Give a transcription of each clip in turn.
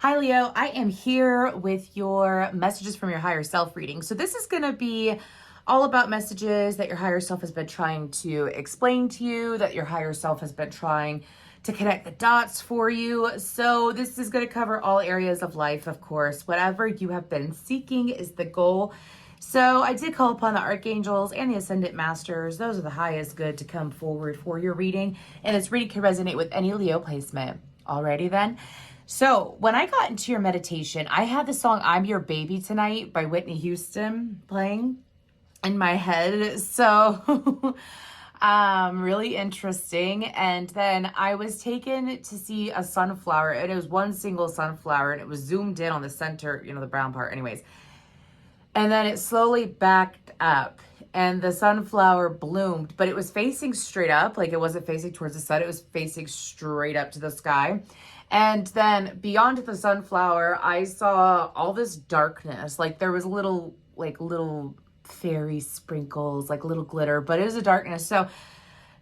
Hi, Leo. I am here with your messages from your higher self reading. So, this is going to be all about messages that your higher self has been trying to explain to you, that your higher self has been trying to connect the dots for you. So, this is going to cover all areas of life, of course. Whatever you have been seeking is the goal. So, I did call upon the archangels and the ascendant masters. Those are the highest good to come forward for your reading. And this reading can resonate with any Leo placement. Alrighty then. So when I got into your meditation, I had the song I'm Your Baby Tonight by Whitney Houston playing in my head. So really interesting. And then I was taken to see a sunflower, and it was one single sunflower, and it was zoomed in on the center, the brown part anyways. And then it slowly backed up and the sunflower bloomed, but it was facing straight up. Like, it wasn't facing towards the sun. It was facing straight up to the sky. And then beyond the sunflower, I saw all this darkness. Like, there was little fairy sprinkles, like little glitter, but it was a darkness. So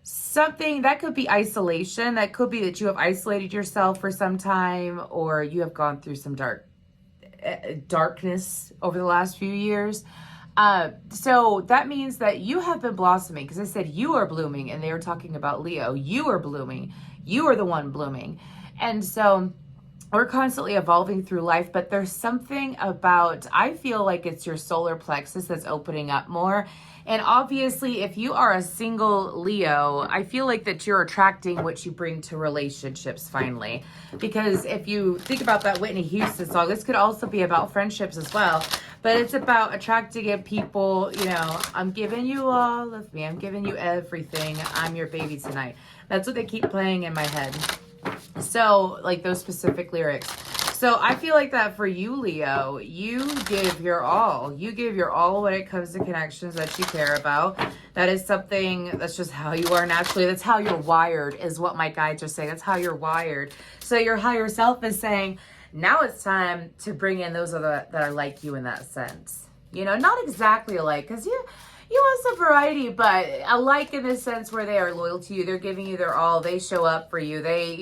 something that could be isolation. That could be that you have isolated yourself for some time, or you have gone through some darkness over the last few years. So that means that you have been blossoming, because I said you are blooming, and they were talking about Leo. You are blooming. You are the one blooming. And so we're constantly evolving through life, but there's something about, I feel like it's your solar plexus that's opening up more. And obviously, if you are a single Leo, I feel like that you're attracting what you bring to relationships finally. Because if you think about that Whitney Houston song, this could also be about friendships as well. But it's about attracting in people, I'm giving you all of me. I'm giving you everything. I'm your baby tonight. That's what they keep playing in my head. So, like, those specific lyrics. So I feel like that for you, Leo, you give your all. You give your all when it comes to connections that you care about. That is something, that's just how you are naturally. That's how you're wired, is what my guides are saying. That's how you're wired. So your higher self is saying, now it's time to bring in those that are like you in that sense. Not exactly alike, because you want some variety, but alike in the sense where they are loyal to you. They're giving you their all. They show up for you. They,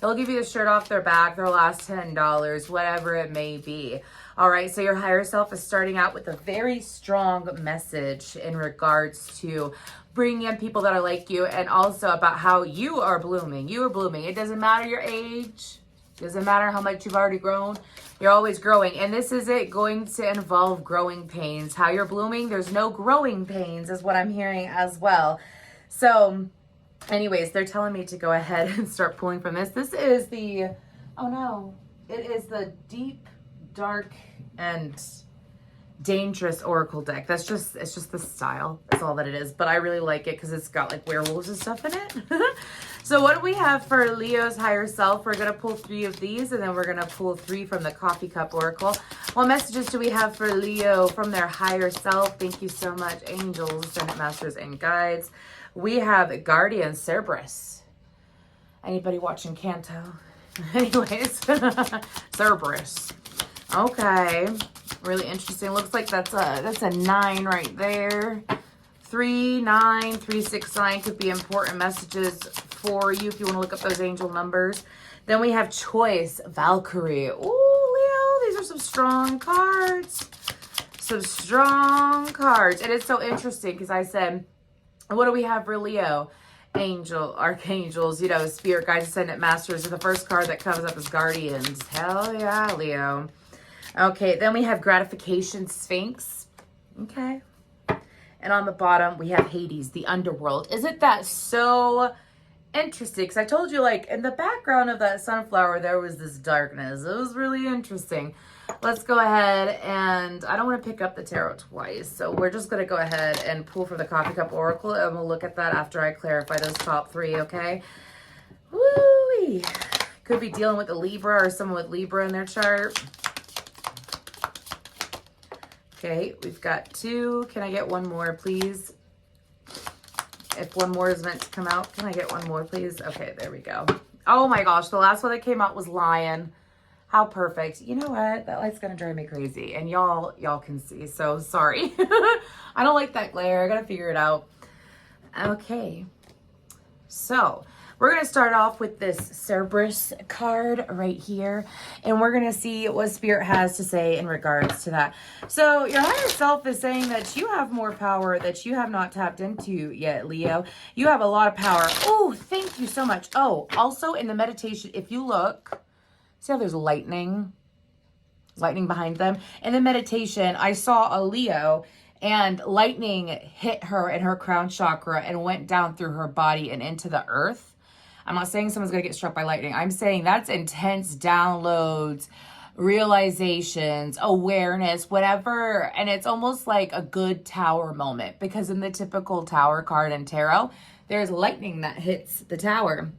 they'll give you the shirt off their back, their last $10, whatever it may be. All right, so your higher self is starting out with a very strong message in regards to bringing in people that are like you, and also about how you are blooming. You are blooming. It doesn't matter your age. It doesn't matter how much you've already grown. You're always growing. And this is going to involve growing pains. How you're blooming, there's no growing pains, is what I'm hearing as well. So anyways, they're telling me to go ahead and start pulling from this. This is it is the deep, dark, and dangerous oracle deck. It's just the style. That's all that it is. But I really like it because it's got like werewolves and stuff in it. So what do we have for Leo's higher self? We're going to pull 3 of these, and then we're going to pull 3 from the coffee cup oracle. What messages do we have for Leo from their higher self? Thank you so much, angels, ascendant masters, and guides. We have Guardian Cerberus. Anybody watching Canto? Anyways, Cerberus. Okay. Really interesting. Looks like that's a 9 right there. 3, 9, 3, 6, 9 could be important messages for you if you want to look up those angel numbers. Then we have Choice, Valkyrie. Ooh, Leo, these are some strong cards. Some strong cards. And it's so interesting because I said, what do we have for Leo? Angel, archangels, spirit guides, ascendant masters. And the first card that comes up is Guardians. Hell yeah, Leo. Okay, then we have Gratification, Sphinx. Okay. And on the bottom, we have Hades, the underworld. Isn't that so interesting? Because I told you, like, in the background of that sunflower, there was this darkness. It was really interesting. Let's go ahead, and I don't want to pick up the tarot twice. So we're just going to go ahead and pull from the coffee cup oracle, and we'll look at that after I clarify those top 3, okay? Woo-wee. Could be dealing with a Libra or someone with Libra in their chart. Okay, we've got 2. Can I get one more, please? If one more is meant to come out, can I get one more, please? Okay, there we go. Oh my gosh, the last one that came out was Lion. How perfect. You know what? That light's gonna drive me crazy, and y'all can see, so sorry. I don't like that glare. I gotta figure it out. Okay, so we're going to start off with this Cerberus card right here, and we're going to see what Spirit has to say in regards to that. So your higher self is saying that you have more power that you have not tapped into yet, Leo. You have a lot of power. Oh, thank you so much. Oh, also in the meditation, if you look, see how there's lightning behind them? In the meditation, I saw a Leo, and lightning hit her in her crown chakra and went down through her body and into the earth. I'm not saying someone's going to get struck by lightning. I'm saying that's intense downloads, realizations, awareness, whatever. And it's almost like a good tower moment, because in the typical tower card in tarot, there's lightning that hits the tower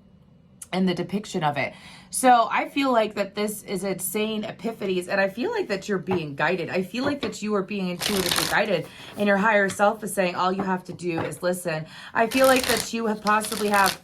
and the depiction of it. So I feel like that this is insane epiphanies, and I feel like that you're being guided. I feel like that you are being intuitively guided, and your higher self is saying all you have to do is listen. I feel like that you have possibly have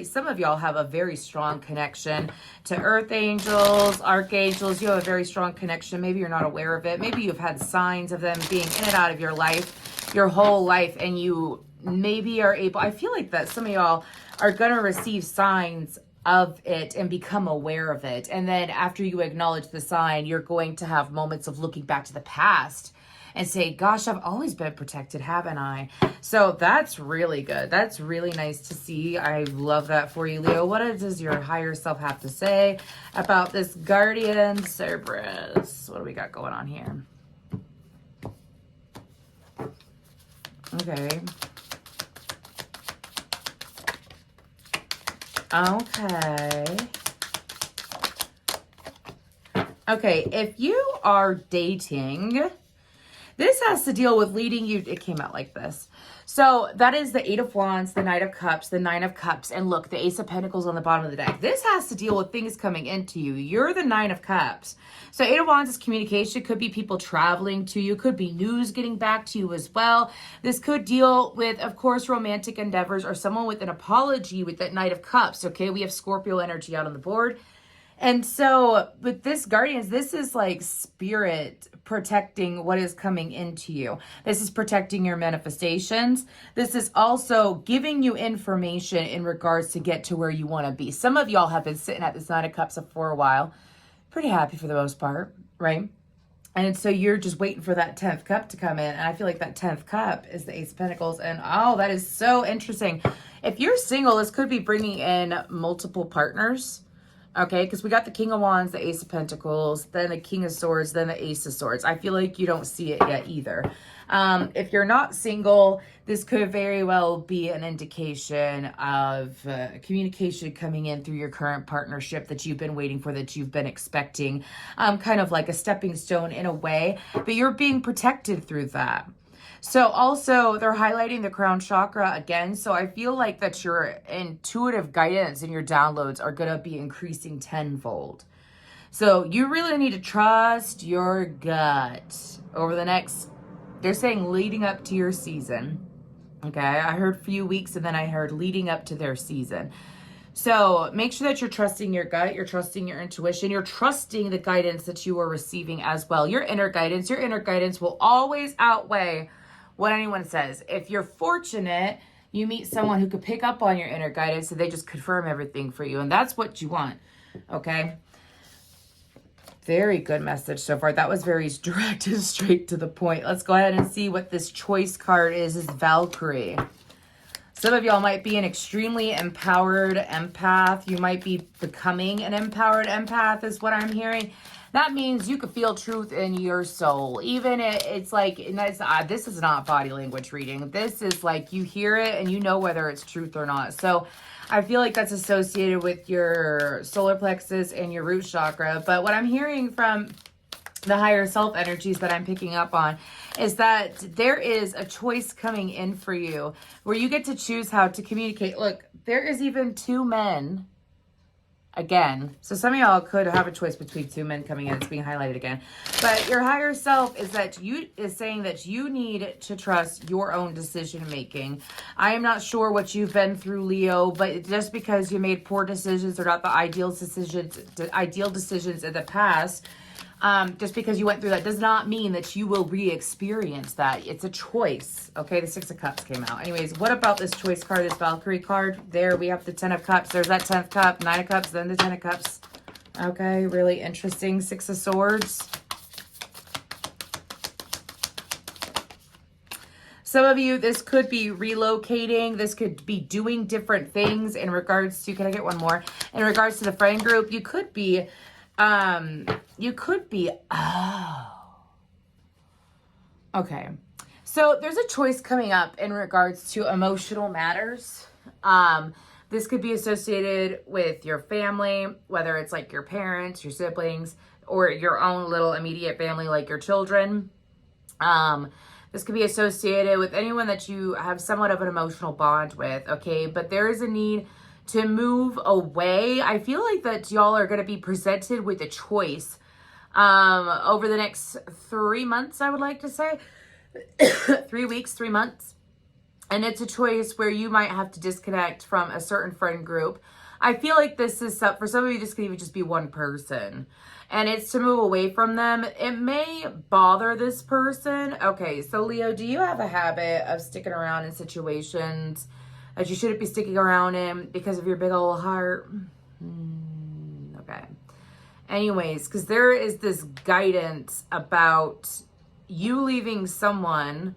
some of y'all have a very strong connection to earth angels, archangels. You have a very strong connection. Maybe you're not aware of it. Maybe you've had signs of them being in and out of your life, your whole life, and you maybe are able, I feel like that some of y'all are going to receive signs of it and become aware of it. And then after you acknowledge the sign, you're going to have moments of looking back to the past and say, gosh, I've always been protected, haven't I? So that's really good. That's really nice to see. I love that for you, Leo. What does your higher self have to say about this Guardian Cerberus? What do we got going on here? Okay. Okay, if you are dating, this has to deal with leading you. It came out like this. So that is the Eight of Wands, the Knight of Cups, the Nine of Cups, and look, the Ace of Pentacles on the bottom of the deck. This has to deal with things coming into you. You're the Nine of Cups. So Eight of Wands is communication. Could be people traveling to you. Could be news getting back to you as well. This could deal with, of course, romantic endeavors or someone with an apology with that Knight of Cups. Okay, we have Scorpio energy out on the board. And so with this Guardians, this is like spirit protecting what is coming into you. This is protecting your manifestations. This is also giving you information in regards to get to where you want to be. Some of y'all have been sitting at this Nine of Cups for a while. Pretty happy for the most part, right? And so you're just waiting for that 10th cup to come in. And I feel like that 10th cup is the Ace of Pentacles. And oh, that is so interesting. If you're single, this could be bringing in multiple partners. Okay, because we got the King of Wands, the Ace of Pentacles, then the King of Swords, then the Ace of Swords. I feel like you don't see it yet either. If you're not single, this could very well be an indication of communication coming in through your current partnership that you've been waiting for, that you've been expecting, kind of like a stepping stone in a way, but you're being protected through that. So also they're highlighting the crown chakra again. So I feel like that your intuitive guidance and your downloads are going to be increasing tenfold. So you really need to trust your gut over the next, they're saying leading up to your season. Okay. I heard a few weeks and then I heard leading up to their season. So make sure that you're trusting your gut, you're trusting your intuition, you're trusting the guidance that you are receiving as well. Your inner guidance will always outweigh what anyone says. If you're fortunate, you meet someone who could pick up on your inner guidance and they just confirm everything for you. And that's what you want. Okay. Very good message so far. That was very direct and straight to the point. Let's go ahead and see what this choice card is Valkyrie. Some of y'all might be an extremely empowered empath. You might be becoming an empowered empath is what I'm hearing. That means you could feel truth in your soul. Even it's like, this is not body language reading. This is like you hear it and you know whether it's truth or not. So I feel like that's associated with your solar plexus and your root chakra. But what I'm hearing from the higher self energies that I'm picking up on is that there is a choice coming in for you where you get to choose how to communicate. Look, there is even two men. Again, so some of y'all could have a choice between two men coming in. It's being highlighted again. But your higher self is saying that you need to trust your own decision making. I am not sure what you've been through, Leo, but just because you made poor decisions or not the ideal decisions in the past, Just because you went through that does not mean that you will re-experience that. It's a choice. Okay, the Six of Cups came out. Anyways, what about this choice card, this Valkyrie card? There we have the 10 of Cups. There's that 10th cup, 9 of Cups, then the 10 of Cups. Okay, really interesting. 6 of Swords. Some of you, this could be relocating. This could be doing different things in regards to, can I get one more? In regards to the friend group, you could be, okay. So there's a choice coming up in regards to emotional matters. This could be associated with your family, whether it's like your parents, your siblings, or your own little immediate family, like your children. This could be associated with anyone that you have somewhat of an emotional bond with, okay? But there is a need to move away. I feel like that y'all are going to be presented with a choice over the next 3 months, I would like to say. 3 weeks, 3 months. And it's a choice where you might have to disconnect from a certain friend group. I feel like this is, for some of you, this could even just be one person. And it's to move away from them. It may bother this person. Okay, so Leo, do you have a habit of sticking around in situations that you shouldn't be sticking around in because of your big old heart? Okay. Anyways, because there is this guidance about you leaving someone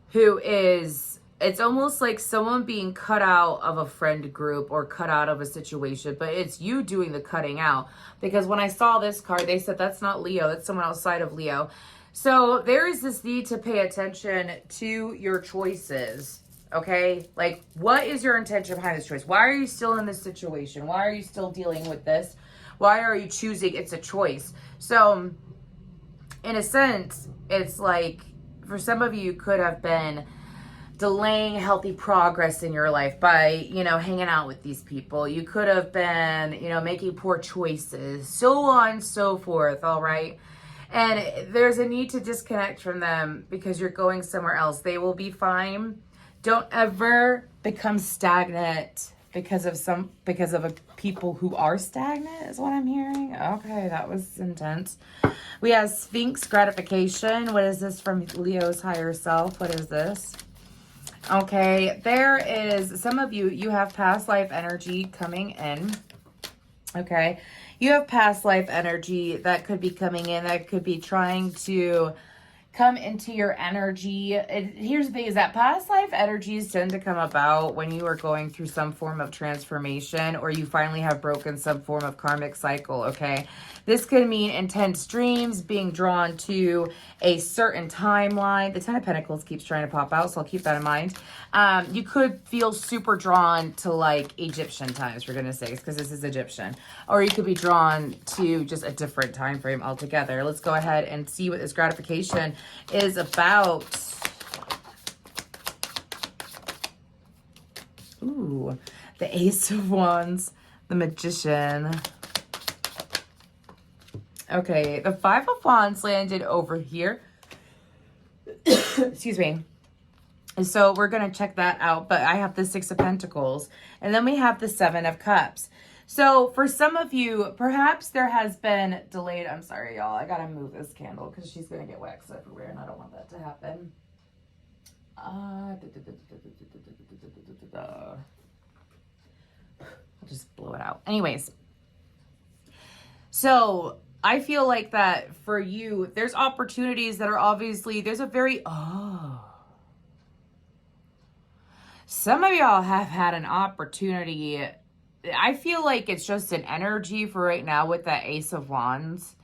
who is, it's almost like someone being cut out of a friend group or cut out of a situation, but it's you doing the cutting out. Because when I saw this card, they said that's not Leo, that's someone outside of Leo. So there is this need to pay attention to your choices, okay? Like, what is your intention behind this choice? Why are you still in this situation? Why are you still dealing with this? Why are you choosing? It's a choice. So in a sense, it's like, for some of you, could have been delaying healthy progress in your life by, you know, hanging out with these people. You could have been, you know, making poor choices, so on and so forth, all right? And there's a need to disconnect from them because you're going somewhere else. They will be fine. Don't ever become stagnant because of people who are stagnant, is what I'm hearing. Okay, that was intense. We have Sphinx gratification. What is this from Leo's higher self? What is this? Okay, there is, some of you, you have past life energy coming in. Okay, you have past life energy that could be coming in, that could be trying to come into your energy. Here's the thing, is that past life energies tend to come about when you are going through some form of transformation or you finally have broken some form of karmic cycle, okay? This could mean intense dreams, being drawn to a certain timeline. The Ten of Pentacles keeps trying to pop out, so I'll keep that in mind. You could feel super drawn to like Egyptian times, for goodness sakes, because this is Egyptian. Or you could be drawn to just a different time frame altogether. Let's go ahead and see what this gratification is about. Ooh, the Ace of Wands, the Magician. Okay, the Five of Wands landed over here. Excuse me. So we're going to check that out. But I have the Six of Pentacles. And then we have the Seven of Cups. So for some of you, perhaps there has been delayed. I'm sorry, y'all. I got to move this candle because she's going to get wax everywhere. And I don't want that to happen. I'll just blow it out. Anyways. So I feel like that for you, there's opportunities that are obviously, there's a very, some of y'all have had an opportunity. I feel like it's just an energy for right now with that Ace of Wands.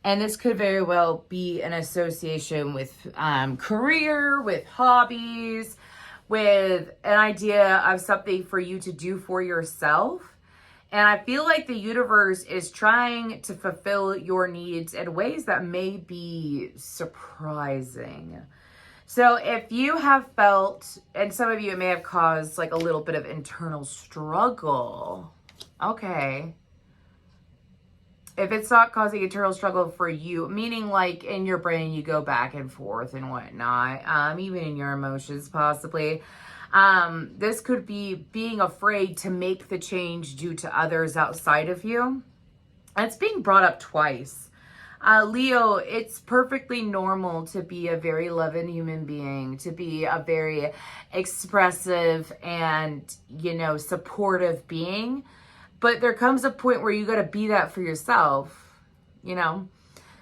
And this could very well be an association with career, with hobbies, with an idea of something for you to do for yourself. And I feel like the universe is trying to fulfill your needs in ways that may be surprising. So if you have felt, and some of you, it may have caused like a little bit of internal struggle. Okay. If it's not causing internal struggle for you, meaning like in your brain, you go back and forth and whatnot, even in your emotions possibly. This could be being afraid to make the change due to others outside of you. And it's being brought up twice. Leo, it's perfectly normal to be a very loving human being, to be a very expressive and, supportive being. But there comes a point where you got to be that for yourself, you know?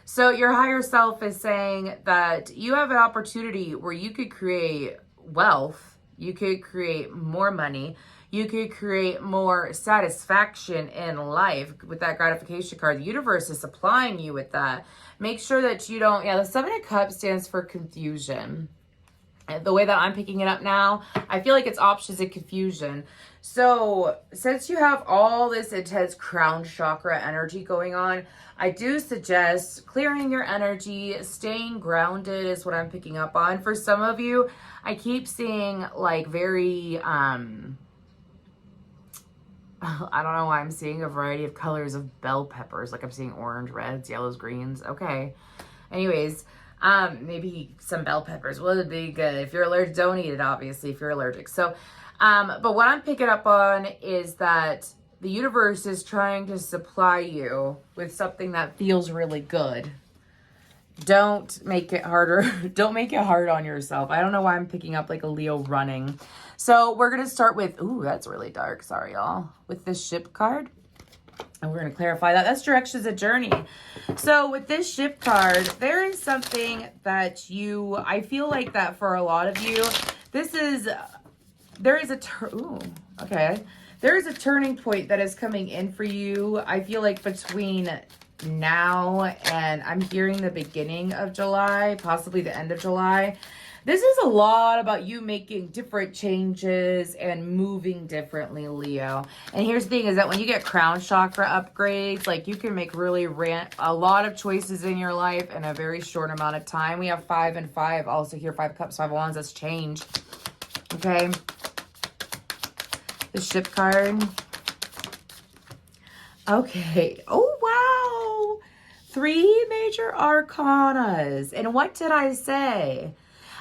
So your higher self is saying that you have an opportunity where you could create wealth, you could create more money, you could create more satisfaction in life with that gratification card. The universe is supplying you with that. Make sure that you don't, the Seven of Cups stands for confusion. The way that I'm picking it up now, I feel like it's options and confusion. So since you have all this intense crown chakra energy going on, I do suggest clearing your energy, staying grounded is what I'm picking up on. For some of you, I keep seeing like very, I don't know why I'm seeing a variety of colors of bell peppers. Like I'm seeing orange, reds, yellows, greens. Okay. Anyways, maybe some bell peppers would be good. If you're allergic, don't eat it, obviously, if you're allergic. So, but what I'm picking up on is that the universe is trying to supply you with something that feels really good. Don't make it harder. Don't make it hard on yourself. I don't know why I'm picking up like a Leo running. So we're going to start with, ooh, that's really dark. Sorry, y'all. With this ship card. And we're going to clarify that. That's directions of journey. So with this ship card, there is something that I feel like that for a lot of you, there is a turning point that is coming in for you. I feel like between now and I'm hearing the beginning of July, possibly the end of July. This is a lot about you making different changes and moving differently, Leo. And here's the thing is that when you get crown chakra upgrades, like you can make really a lot of choices in your life in a very short amount of time. We have 5 and 5. Also here, 5 cups, 5 wands. That's change. Okay. The ship card. Okay. Oh, wow. 3 major arcanas. And what did I say?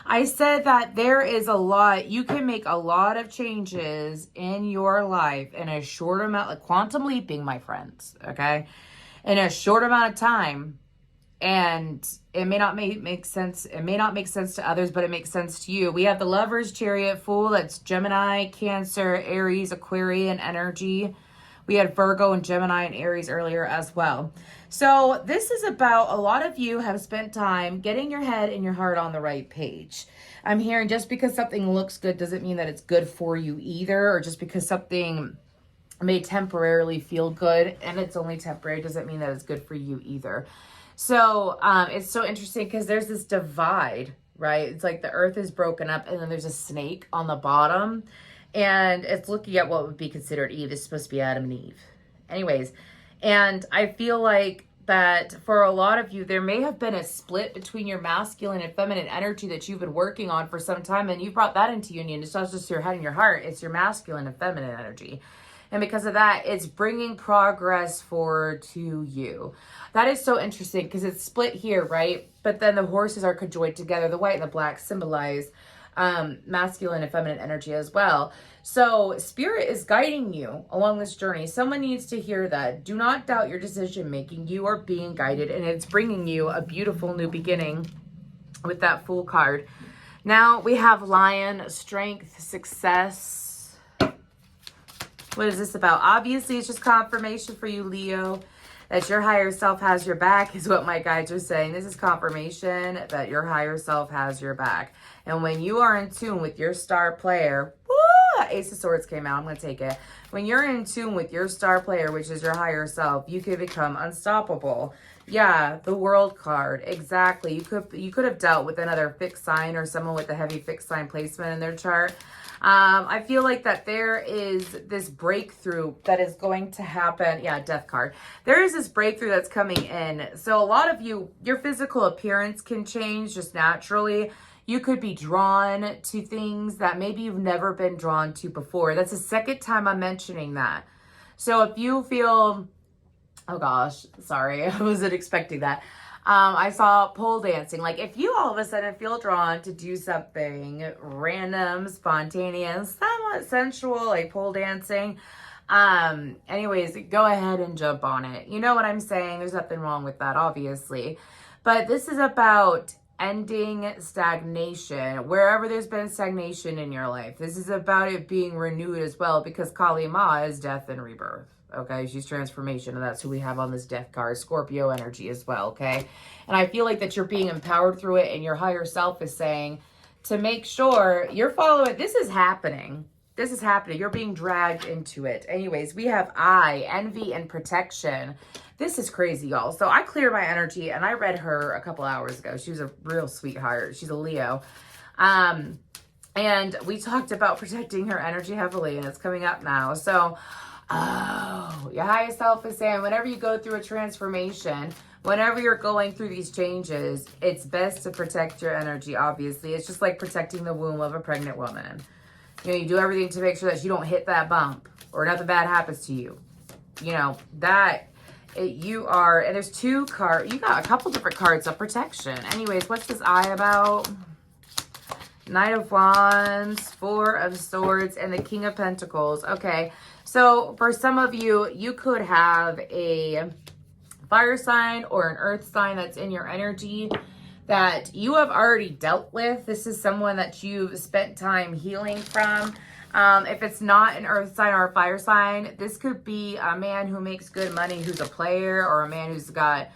I said that there is a lot, you can make a lot of changes in your life in a short amount, like quantum leaping, my friends, okay? In a short amount of time. And it may not make sense. It may not make sense to others, but it makes sense to you. We have the Lover's Chariot Fool. That's Gemini, Cancer, Aries, Aquarian energy. We had Virgo and Gemini and Aries earlier as well. So this is about a lot of you have spent time getting your head and your heart on the right page. I'm hearing just because something looks good doesn't mean that it's good for you either, or just because something may temporarily feel good and it's only temporary doesn't mean that it's good for you either. So it's so interesting because there's this divide, right? It's like the earth is broken up and then there's a snake on the bottom. And it's looking at what would be considered Eve. It's supposed to be Adam and Eve. Anyways, and I feel like that for a lot of you, there may have been a split between your masculine and feminine energy that you've been working on for some time. And you brought that into union. It's not just your head and your heart. It's your masculine and feminine energy. And because of that, it's bringing progress forward to you. That is so interesting because it's split here, right? But then the horses are conjoined together. The white and the black symbolize masculine and feminine energy as well. So spirit is guiding you along this journey. Someone needs to hear that. Do not doubt your decision making. You are being guided and it's bringing you a beautiful new beginning with that Fool card. Now we have Lion, strength, success. What is this about? Obviously, it's just confirmation for you, Leo, that your higher self has your back is what my guides are saying. This is confirmation that your higher self has your back. And when you are in tune with your star player, woo, Ace of Swords came out. I'm going to take it. When you're in tune with your star player, which is your higher self, you can become unstoppable. Yeah, the World card. Exactly. You could have dealt with another fixed sign or someone with a heavy fixed sign placement in their chart. I feel like that there is this breakthrough that is going to happen. Yeah, Death card. There is this breakthrough that's coming in. So a lot of you, your physical appearance can change just naturally. You could be drawn to things that maybe you've never been drawn to before. That's the second time I'm mentioning that. So if you feel, oh gosh, sorry, I wasn't expecting that. I saw pole dancing. Like if you all of a sudden feel drawn to do something random, spontaneous, somewhat sensual, like pole dancing, Anyways, go ahead and jump on it. You know what I'm saying? There's nothing wrong with that, obviously. But this is about ending stagnation, wherever there's been stagnation in your life. This is about it being renewed as well, because Kali Ma is death and rebirth. Okay, she's transformation, and that's who we have on this death card. Scorpio energy as well, okay? And I feel like that you're being empowered through it, and your higher self is saying to make sure you're following. This is happening. This is happening. You're being dragged into it. Anyways, we have envy, and protection. This is crazy, y'all. So I cleared my energy, and I read her a couple hours ago. She was a real sweetheart. She's a Leo. And we talked about protecting her energy heavily, and it's coming up now. So, your higher self is saying whenever you go through a transformation, whenever you're going through these changes, it's best to protect your energy, obviously. It's just like protecting the womb of a pregnant woman. You know, you do everything to make sure that you don't hit that bump or nothing bad happens to you. You know, you are, and there's two cards. You got a couple different cards of protection. Anyways, what's this eye about? Knight of Wands, Four of Swords, and the King of Pentacles. Okay, so for some of you, you could have a fire sign or an earth sign that's in your energy that you have already dealt with. This is someone that you've spent time healing from. If it's not an earth sign or a fire sign, this could be a man who makes good money, who's a player, or a man who's got,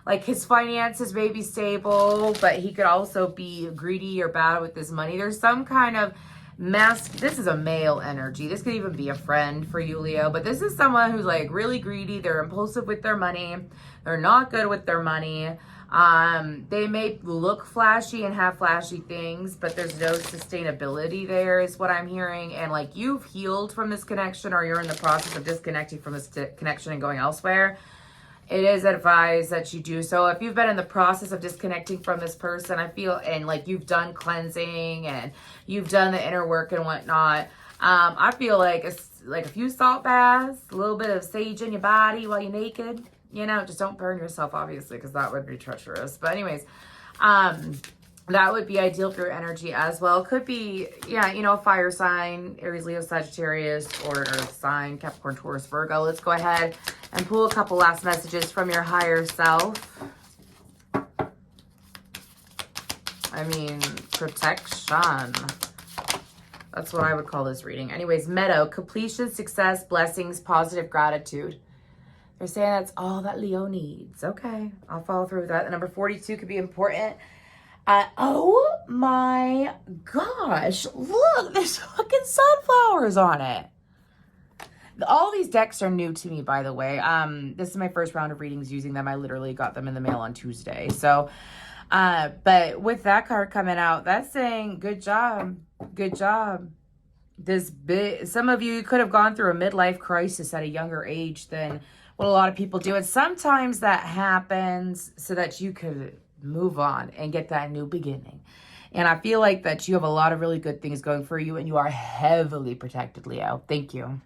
like, his finances may be stable, but he could also be greedy or bad with his money. There's some kind of this is a male energy. This could even be a friend for you, Leo, but this is someone who's like really greedy. They're impulsive with their money. They're not good with their money. They may look flashy and have flashy things, but there's no sustainability there is what I'm hearing. And like, you've healed from this connection, or you're in the process of disconnecting from this connection and going elsewhere. It is advised that you do so. If you've been in the process of disconnecting from this person, I feel, and like you've done cleansing and you've done the inner work and whatnot, I feel like it's like a few salt baths, a little bit of sage in your body while you're naked. You know, just don't burn yourself, obviously, because that would be treacherous. But anyways, that would be ideal for your energy as well. Could be, yeah, you know, a fire sign, Aries, Leo, Sagittarius, or an earth sign, Capricorn, Taurus, Virgo. Let's go ahead and pull a couple last messages from your higher self. I mean, protection. That's what I would call this reading. Anyways, Meadow, completion, success, blessings, positive gratitude. They're saying that's all that Leo needs. Okay, I'll follow through with that. The number 42 could be important. Oh my gosh, look, there's fucking sunflowers on it. All these decks are new to me, by the way. This is my first round of readings using them. I literally got them in the mail on Tuesday. So, but with that card coming out, that's saying good job. Good job. Some of you could have gone through a midlife crisis at a younger age than what a lot of people do. And sometimes that happens so that you could move on and get that new beginning. And I feel like that you have a lot of really good things going for you, and you are heavily protected, Leo. Thank you.